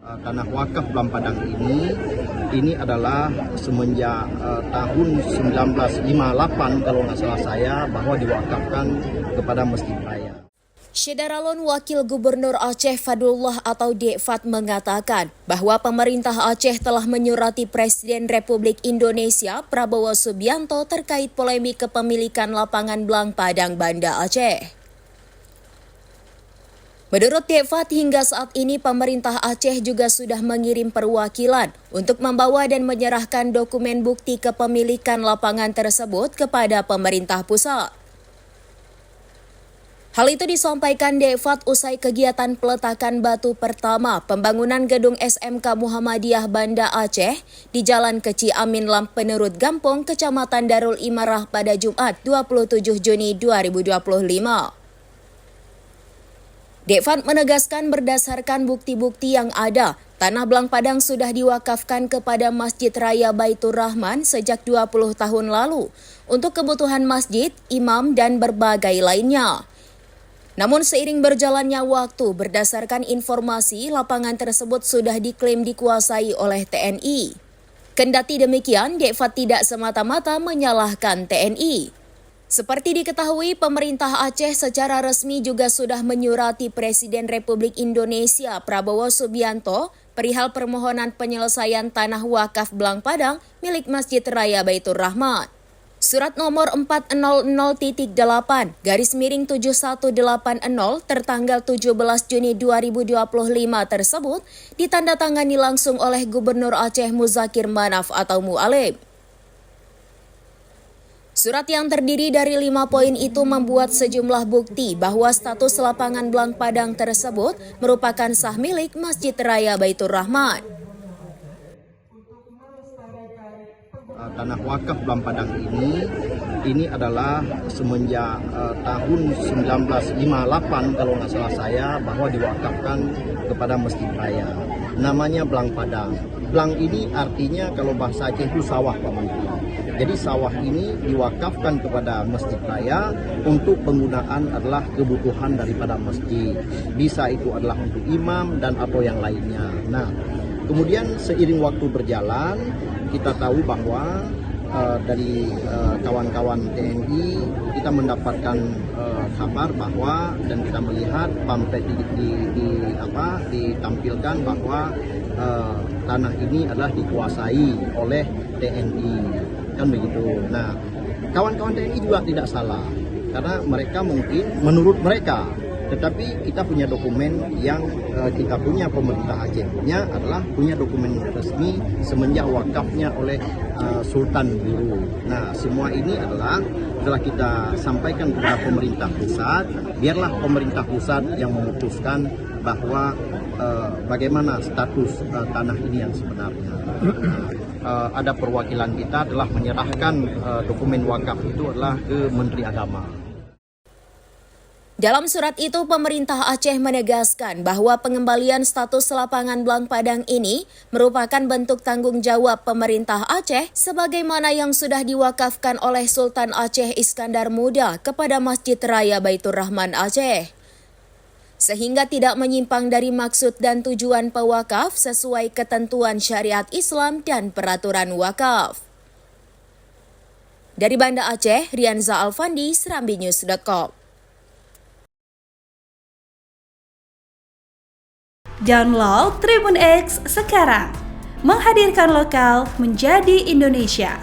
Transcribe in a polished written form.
Tanah wakaf Blang Padang ini adalah semenjak tahun 1958 kalau nggak salah saya, bahwa diwakafkan kepada Masjid Raya. Syederalon Wakil Gubernur Aceh Fadlullah atau Dekfat mengatakan bahwa pemerintah Aceh telah menyurati Presiden Republik Indonesia Prabowo Subianto terkait polemik kepemilikan lapangan Blang Padang Banda Aceh. Menurut Dekfat, hingga saat ini pemerintah Aceh juga sudah mengirim perwakilan untuk membawa dan menyerahkan dokumen bukti kepemilikan lapangan tersebut kepada pemerintah pusat. Hal itu disampaikan Dekfat usai kegiatan peletakan batu pertama pembangunan gedung SMK Muhammadiyah Banda Aceh di Jalan Keci Amin Lam Penerut Gampong, Kecamatan Darul Imarah pada Jumat 27 Juni 2025. Dekfat menegaskan berdasarkan bukti-bukti yang ada, tanah Blang Padang sudah diwakafkan kepada Masjid Raya Baitur Rahman sejak 20 tahun lalu untuk kebutuhan masjid, imam, dan berbagai lainnya. Namun seiring berjalannya waktu, berdasarkan informasi, lapangan tersebut sudah diklaim dikuasai oleh TNI. Kendati demikian, Dekfat tidak semata-mata menyalahkan TNI. Seperti diketahui, pemerintah Aceh secara resmi juga sudah menyurati Presiden Republik Indonesia Prabowo Subianto perihal permohonan penyelesaian tanah wakaf Blang Padang milik Masjid Raya Baitur Rahman. Surat nomor 400.8/7180 tertanggal 17 Juni 2025 tersebut ditandatangani langsung oleh Gubernur Aceh Muzakir Manaf atau Mu'alim. Surat yang terdiri dari 5 poin itu membuat sejumlah bukti bahwa status lapangan Blang Padang tersebut merupakan sah milik Masjid Raya Baitur Rahman. Tanah wakaf Blang Padang ini adalah semenjak tahun 1958 kalau nggak salah saya, bahwa diwakafkan kepada Masjid Raya. Namanya Blang Padang. Blang ini artinya kalau bahasa Aceh itu sawah, Pak Menteri. Jadi sawah ini diwakafkan kepada Masjid Raya untuk penggunaan adalah kebutuhan daripada masjid. Bisa itu adalah untuk imam dan atau yang lainnya. Nah, kemudian seiring waktu berjalan, kita tahu bahwa dari kawan-kawan TNI kita mendapatkan kabar bahwa dan kita melihat pamflet ditampilkan bahwa tanah ini adalah dikuasai oleh TNI, kan begitu. Nah, kawan-kawan TNI juga tidak salah karena mereka mungkin menurut mereka, tetapi kita punya dokumen yang kita punya, pemerintah Aceh punya adalah punya dokumen resmi semenjak wakafnya oleh Sultan Guru. Nah, semua ini adalah setelah kita sampaikan kepada pemerintah pusat, biarlah pemerintah pusat yang memutuskan bahwa bagaimana status tanah ini yang sebenarnya. Ada perwakilan kita telah menyerahkan dokumen wakaf itu adalah ke Menteri Agama. Dalam surat itu, pemerintah Aceh menegaskan bahwa pengembalian status lapangan Blang Padang ini merupakan bentuk tanggung jawab pemerintah Aceh sebagaimana yang sudah diwakafkan oleh Sultan Aceh Iskandar Muda kepada Masjid Raya Baitur Rahman Aceh, sehingga tidak menyimpang dari maksud dan tujuan pewakaf sesuai ketentuan syariat Islam dan peraturan wakaf. Dari Banda Aceh, Rianza Alfandi, serambinews.com. Download Tribun X sekarang, menghadirkan lokal menjadi Indonesia.